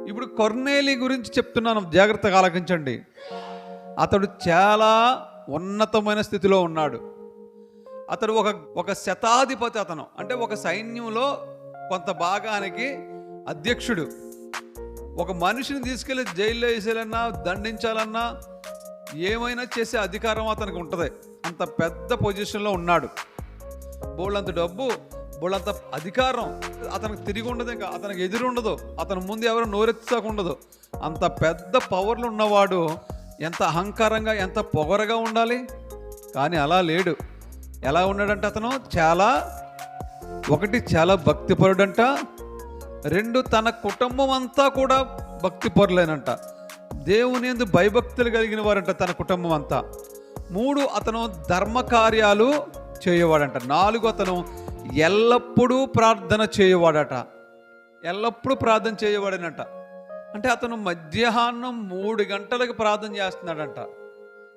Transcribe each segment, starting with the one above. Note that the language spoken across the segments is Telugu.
ఇప్పుడు కొర్నేలి గురించి చెప్తున్నాను, జాగ్రత్తగా ఆలకించండి. అతడు చాలా ఉన్నతమైన స్థితిలో ఉన్నాడు. అతడు ఒక శతాధిపతి. అతను అంటే ఒక సైన్యంలో కొంత భాగానికి అధ్యక్షుడు. ఒక మనిషిని తీసుకెళ్ళి జైల్లో వేసేయాలన్నా, దండించాలన్నా, ఏమైనా చేసే అధికారం అతనికి ఉంటుంది. అంత పెద్ద పొజిషన్లో ఉన్నాడు. బోళ్ళంత డబ్బు, బోళ్ళంత అధికారం అతనికి తిరిగి ఉండదు, ఇంకా అతనికి ఎదురు ఉండదు, అతని ముందు ఎవరు నోరెత్తుతాకుండదు. అంత పెద్ద పవర్లు ఉన్నవాడు ఎంత అహంకారంగా, ఎంత పొగరగా ఉండాలి. కానీ అలా లేడు. ఎలా ఉన్నాడంటే అతను చాలా భక్తిపరుడంట. 2, తన కుటుంబం అంతా కూడా భక్తిపరులేనంట. దేవుని యందు భయభక్తులు కలిగిన వారంట తన కుటుంబం అంతా. 3, అతను ధర్మకార్యాలు చేయవాడంట. 4, అతను ఎల్లప్పుడూ ప్రార్థన చేయవాడట. ఎల్లప్పుడూ ప్రార్థన చేయవాడనంట. అంటే అతను మధ్యాహ్నం 3 గంటలకు ప్రార్థన చేస్తున్నాడంట.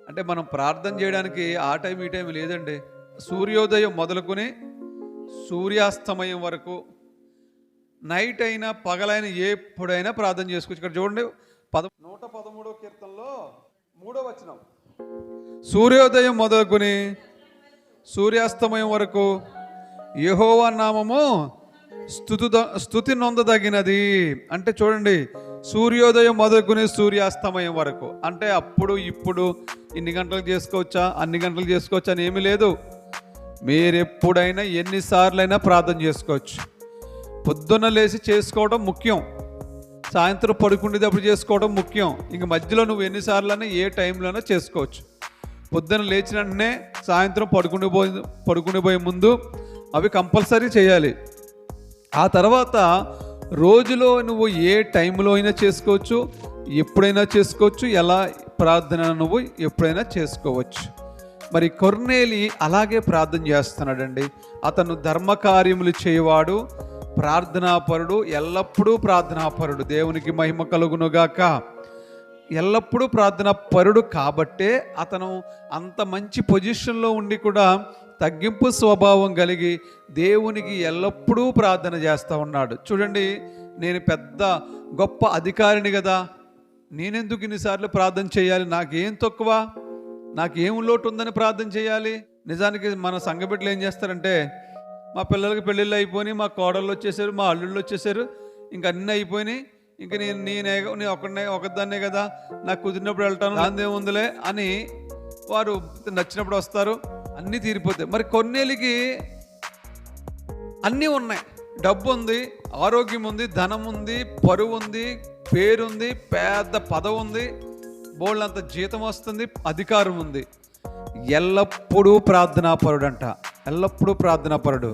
అంటే మనం ప్రార్థన చేయడానికి ఆ టైం ఈ టైం లేదండి. సూర్యోదయం మొదలుకొని సూర్యాస్తమయం వరకు, నైట్ అయినా పగలైనా ఎప్పుడైనా ప్రార్థన చేసుకోవచ్చు. ఇక్కడ చూడండి 113వ కీర్తనలో 3వ వచనం, సూర్యోదయం మొదలుకొని సూర్యాస్తమయం వరకు యెహోవా నామము స్తుతి నొందదగినది. అంటే చూడండి, సూర్యోదయం మొదలుకొని సూర్యాస్తమయం వరకు. అంటే అప్పుడు ఇప్పుడు ఇన్ని గంటలు చేసుకోవచ్చా, అన్ని గంటలు చేసుకోవచ్చా అని ఏమీ లేదు. మీరెప్పుడైనా ఎన్నిసార్లైనా ప్రార్థన చేసుకోవచ్చు. పొద్దున్న లేచి చేసుకోవడం ముఖ్యం, సాయంత్రం పడుకునేటప్పుడు చేసుకోవడం ముఖ్యం. ఇంక మధ్యలో నువ్వు ఎన్నిసార్లైనా ఏ టైంలోనైనా చేసుకోవచ్చు. పొద్దున్న లేచిన వెంటనే సాయంత్రం పడుకునే ముందు అవి కంపల్సరీ చేయాలి. ఆ తర్వాత రోజులో నువ్వు ఏ టైంలో అయినా చేసుకోవచ్చు, ఎప్పుడైనా చేసుకోవచ్చు. ఎలా ప్రార్థన నువ్వు ఎప్పుడైనా చేసుకోవచ్చు. మరి కొర్నేలి అలాగే ప్రార్థన చేస్తున్నాడండి. అతను ధర్మకార్యములు చేయవాడు, ప్రార్థనాపరుడు, ఎల్లప్పుడూ ప్రార్థనాపరుడు. దేవునికి మహిమ కలుగునుగాక. ఎల్లప్పుడూ ప్రార్థనాపరుడు కాబట్టే అతను అంత మంచి పొజిషన్లో ఉండి కూడా తగ్గింపు స్వభావం కలిగి దేవునికి ఎల్లప్పుడూ ప్రార్థన చేస్తూ ఉన్నాడు. చూడండి, నేను పెద్ద గొప్ప అధికారిని కదా, నేనెందుకు ఇన్నిసార్లు ప్రార్థన చేయాలి? నాకేం తక్కువ, నాకేం లోటు ఉందని ప్రార్థన చేయాలి? నిజానికి మన సంఘ బిడ్డలు ఏం చేస్తారంటే, మా పిల్లలకి పెళ్ళిళ్ళు అయిపోయినాయి, మా కోడళ్ళు వచ్చేసారు, మా అల్లుళ్ళు వచ్చేసారు, ఇంక అన్నీ అయిపోయినాయి, ఇంక నేను ఒకదాన్నే కదా, నాకు కుదిరినప్పుడు వెళ్తాను, అందేముందిలే అని వారు నచ్చినప్పుడు వస్తారు, అన్నీ తీరిపోతాయి. మరి కొన్నేళ్ళకి అన్నీ ఉన్నాయి. డబ్బు ఉంది, ఆరోగ్యం ఉంది, ధనం ఉంది, పరువు ఉంది, పేరుంది, పెద్ద పదవి ఉంది, బోళ్ళంత జీతం వస్తుంది, అధికారం ఉంది. ఎల్లప్పుడూ ప్రార్థనాపరుడు అంట. ఎల్లప్పుడూ ప్రార్థనాపరుడు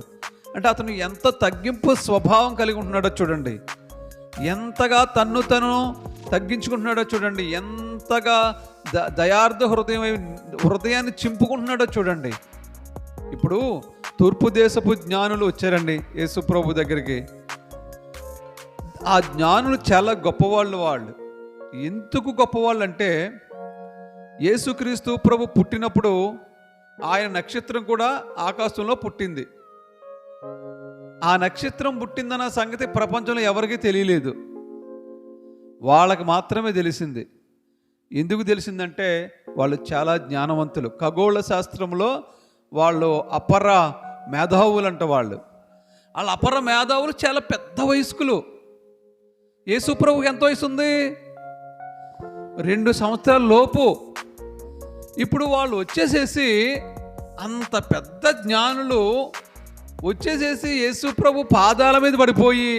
అంటే అతను ఎంత తగ్గింపు స్వభావం కలిగి ఉంటున్నాడో చూడండి, ఎంతగా తన్ను తగ్గించుకుంటున్నాడో చూడండి, ఎంతగా దయార్థ హృదయాన్ని చింపుకుంటున్నాడో చూడండి. ఇప్పుడు తూర్పు దేశపు జ్ఞానులు వచ్చారండి యేసు ప్రభు దగ్గరికి. ఆ జ్ఞానులు చాలా గొప్పవాళ్ళు. వాళ్ళు ఎందుకు గొప్పవాళ్ళు అంటే, యేసుక్రీస్తు ప్రభు పుట్టినప్పుడు ఆయన నక్షత్రం కూడా ఆకాశంలో పుట్టింది. ఆ నక్షత్రం పుట్టిందన్న సంగతి ప్రపంచంలో ఎవరికీ తెలియలేదు, వాళ్ళకి మాత్రమే తెలిసింది. ఎందుకు తెలిసిందంటే వాళ్ళు చాలా జ్ఞానవంతులు. ఖగోళ శాస్త్రంలో వాళ్ళు అపర మేధావులు అంట. వాళ్ళ అపర మేధావులు, చాలా పెద్ద వయస్కులు. యేసు ప్రభుకి ఎంత వయసు ఉంది? 2 సంవత్సరాల లోపు. ఇప్పుడు వాళ్ళు వచ్చేసేసి, అంత పెద్ద జ్ఞానులు వచ్చేసేసి యేసు ప్రభు పాదాల మీద పడిపోయి,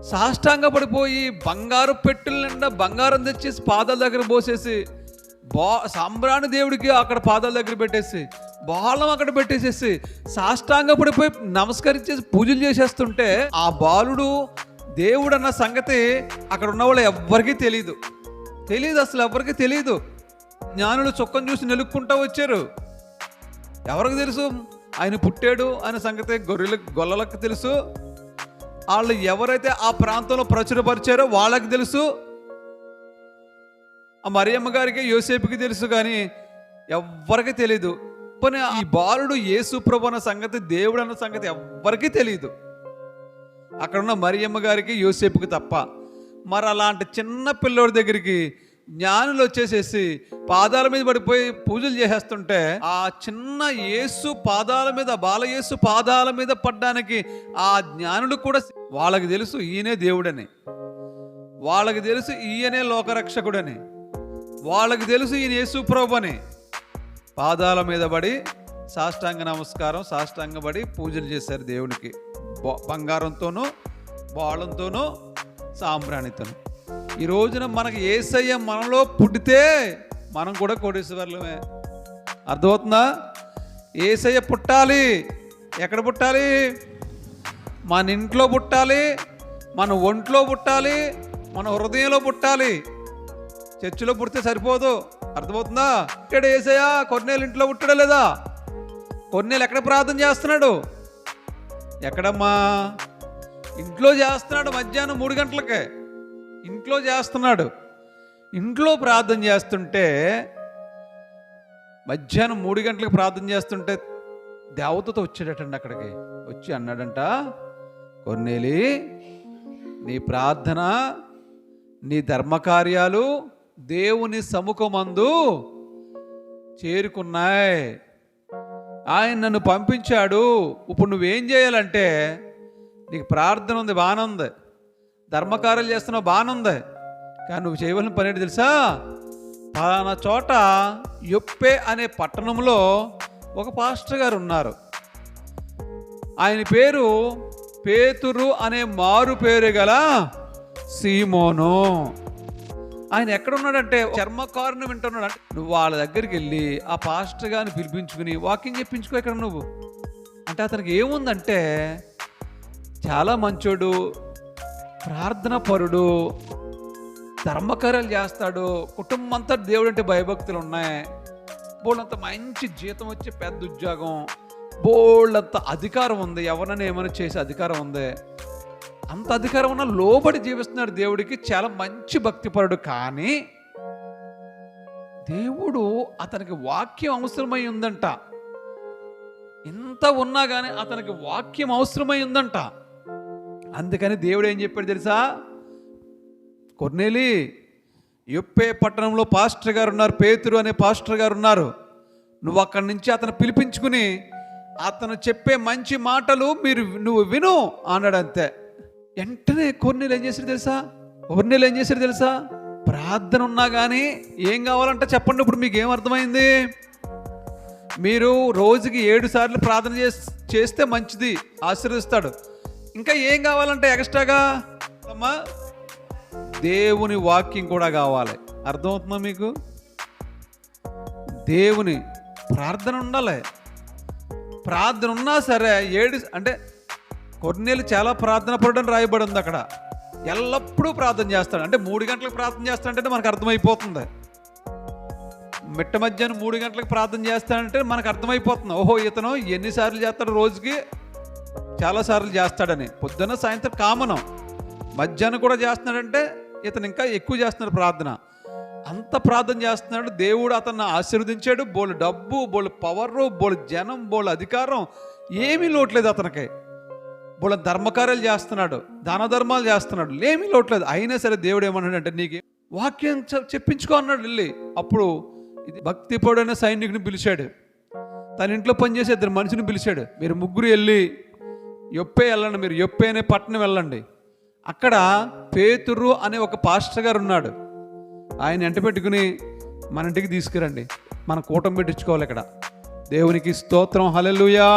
సాష్టాంగ పడిపోయి, బంగారు పెట్టెల నిండా బంగారం తెచ్చేసి పాదాల దగ్గర పోసేసి, సాంబ్రాణి దేవుడికి అక్కడ పాదాల దగ్గర పెట్టేసి, బాలం అక్కడ పెట్టేసేసి, సాష్టాంగ పడిపోయి నమస్కరించేసి పూజలు చేసేస్తుంటే, ఆ బాలుడు దేవుడు అన్న సంగతి అక్కడ ఉన్న వాళ్ళు ఎవ్వరికీ తెలియదు. అసలు ఎవరికి తెలియదు. జ్ఞానులు చొక్కను చూసి నిలుక్కుంటూ వచ్చారు. ఎవరికి తెలుసు ఆయన పుట్టాడు అనే సంగతి? గొల్లలకు తెలుసు. వాళ్ళు ఎవరైతే ఆ ప్రాంతంలో ప్రచురపరిచారో వాళ్ళకి తెలుసు. ఆ మరియమ్మ గారికి, యోసేపుకి తెలుసు, కానీ ఎవ్వరికి తెలియదు. పోనీ ఈ బాలుడు యేసు ప్రభు అన్న సంగతి, దేవుడు అన్న సంగతి ఎవ్వరికీ తెలియదు, అక్కడున్న మరియమ్మ గారికి, యోసేపుకి తప్ప. మరి అలాంటి చిన్న పిల్లోడి దగ్గరికి జ్ఞానులు వచ్చేసేసి పాదాల మీద పడిపోయి పూజలు చేసేస్తుంటే ఆ చిన్న యేసు పాదాల మీద, బాలయేసు పాదాల మీద పడ్డానికి ఆ జ్ఞానులు కూడా వాళ్ళకి తెలుసు ఈయనే దేవుడని, వాళ్ళకి తెలుసు ఈయనే లోకరక్షకుడని, వాళ్ళకి తెలుసు ఈయన యేసు ప్రభు అని. పాదాల మీద పడి సాష్టాంగ నమస్కారం, సాష్టాంగపడి పూజలు చేశారు దేవునికి. బంగారంతోనూ, బాళంతోనూ, సాంబ్రాణితోనూ. ఈ రోజున మనకు యేసయ్య మనలో పుట్టితే మనం కూడా కోటీశ్వరులమే. అర్థమవుతుందా? యేసయ్య పుట్టాలి. ఎక్కడ పుట్టాలి? మన ఇంట్లో పుట్టాలి, మన ఒంట్లో పుట్టాలి, మన హృదయంలో పుట్టాలి. చర్చిలో పుడితే సరిపోదు. అర్థమవుతుందా? ఇక్కడ యేసయ్య కొన్నేళ్ళు ఇంట్లో పుట్టాడా లేదా? కొన్నేళ్ళు ఎక్కడ ప్రార్థన చేస్తున్నాడు? ఎక్కడమ్మా? ఇంట్లో చేస్తున్నాడు. మధ్యాహ్నం 3 గంటలకే ఇంట్లో చేస్తున్నాడు. ఇంట్లో ప్రార్థన చేస్తుంటే, మధ్యాహ్నం 3 గంటలకు ప్రార్థన చేస్తుంటే దేవతతో వచ్చాడటండి. అక్కడికి వచ్చి అన్నాడంట, కొర్నేలి, నీ ప్రార్థన, నీ ధర్మకార్యాలు దేవుని సముఖమందు చేరుకున్నాయి. ఆయన నన్ను పంపించాడు. ఇప్పుడు నువ్వేం చేయాలంటే, నీకు ప్రార్థన ఉంది, బాగానే ఉంది, ధర్మకార్యాలు చేస్తున్నావు, బాగానే ఉంది, కానీ నువ్వు చేయవలసిన పని ఏంటి తెలుసా? పలానా చోట యొప్పే అనే పట్టణంలో ఒక పాస్టర్ గారు ఉన్నారు. ఆయన పేరు పేతురు అనే మారు పేరు గల సీమోను. ఆయన ఎక్కడున్నాడంటే చర్మకారుని వింటున్నాడు. అంటే నువ్వు వాళ్ళ దగ్గరికి వెళ్ళి ఆ పాస్టర్ గారిని పిలిపించుకుని వాకింగ్ చెప్పించుకో. ఇక్కడ నువ్వు అంటే అతనికి ఏముందంటే, చాలా మంచోడు, ప్రార్థన పరుడు, ధర్మకార్యాలు చేస్తాడు, కుటుంబం అంతా దేవుడు అంటే భయభక్తులు ఉన్నాయి, బోళ్ళంత మంచి జీతం వచ్చే పెద్ద ఉద్యోగం, బోళ్ళంత అధికారం ఉంది, ఎవరినైనా ఏమైనా చేసే అధికారం ఉంది. అంత అధికారం ఉన్న లోబడి జీవిస్తున్నాడు దేవుడికి, చాలా మంచి భక్తిపరుడు. కానీ దేవుడు అతనికి వాక్యం అవసరమై ఉందంట. ఇంత ఉన్నా కానీ అతనికి వాక్యం అవసరమై ఉందంట. అందుకని దేవుడు ఏం చెప్పాడు తెలుసా? కొర్నేలి, యొప్పే పట్టణంలో పాస్టర్ గారు ఉన్నారు, పేతురు అనే పాస్టర్ గారు ఉన్నారు. నువ్వు అక్కడి నుంచి అతను పిలిపించుకుని అతను చెప్పే మంచి మాటలు నువ్వు విను అన్నాడు. అంతే. వెంటనే కొర్నేలు ఏం చేశాడు తెలుసా? ప్రార్థన ఉన్నా కానీ ఏం కావాలంటే చెప్పండి. ఇప్పుడు మీకు ఏం అర్థమైంది? మీరు రోజుకి 7 సార్లు ప్రార్థన చేస్తే మంచిది, ఆశీర్వదిస్తాడు. ఇంకా ఏం కావాలంటే ఎక్స్ట్రాగా అమ్మా, దేవుని వాక్యం కూడా కావాలి. అర్థమవుతుందా మీకు? దేవుని ప్రార్థన ఉండాలి. ప్రార్థన ఉన్నా సరే 7 అంటే కొన్నేళ్ళు చాలా ప్రార్థన పడడం రాయబడి ఉంది అక్కడ. ఎల్లప్పుడూ ప్రార్థన చేస్తాడు. అంటే 3 గంటలకు ప్రార్థన చేస్తాడంటే మనకు అర్థమైపోతుంది. మిట్ట మధ్యాహ్నం 3 గంటలకు ప్రార్థన చేస్తాడంటే మనకు అర్థమైపోతుంది, ఓహో ఇతను ఎన్నిసార్లు చేస్తాడు, రోజుకి చాలాసార్లు చేస్తాడని. పొద్దున్న సాయంత్రం కామనం, మధ్యాహ్నం కూడా చేస్తున్నాడంటే ఇతను ఇంకా ఎక్కువ చేస్తున్నాడు ప్రార్థన. అంత ప్రార్థన చేస్తున్నాడు. దేవుడు అతన్ని ఆశీర్వదించాడు. బోలు డబ్బు, బోలు పవరు, బోలు జనం, బోలు అధికారం, ఏమీ లోట్లేదు అతనికి. బోల ధర్మకార్యాలు చేస్తున్నాడు, దాన ధర్మాలు చేస్తున్నాడు, ఏమీ లోట్లేదు. అయినా సరే దేవుడు ఏమన్నాడంటే, నీకు వాక్యం చెప్పించుకో అన్నాడు వెళ్ళి. అప్పుడు ఇది భక్తిపరుడైన సైనికుని పిలిచాడు. తన ఇంట్లో పనిచేసే 2 మనిషిని పిలిచాడు. మీరు 3 వెళ్ళి యొప్పే వెళ్ళండి, మీరు యొప్పే అనే పట్టణం వెళ్ళండి. అక్కడ పేతురు అనే ఒక పాస్టర్ గారు ఉన్నాడు. ఆయన ఎంట పెట్టుకుని మన ఇంటికి తీసుకురండి, మన కూటమి పెట్టించుకోవాలి ఇక్కడ. దేవునికి స్తోత్రం, హల్లెలూయా.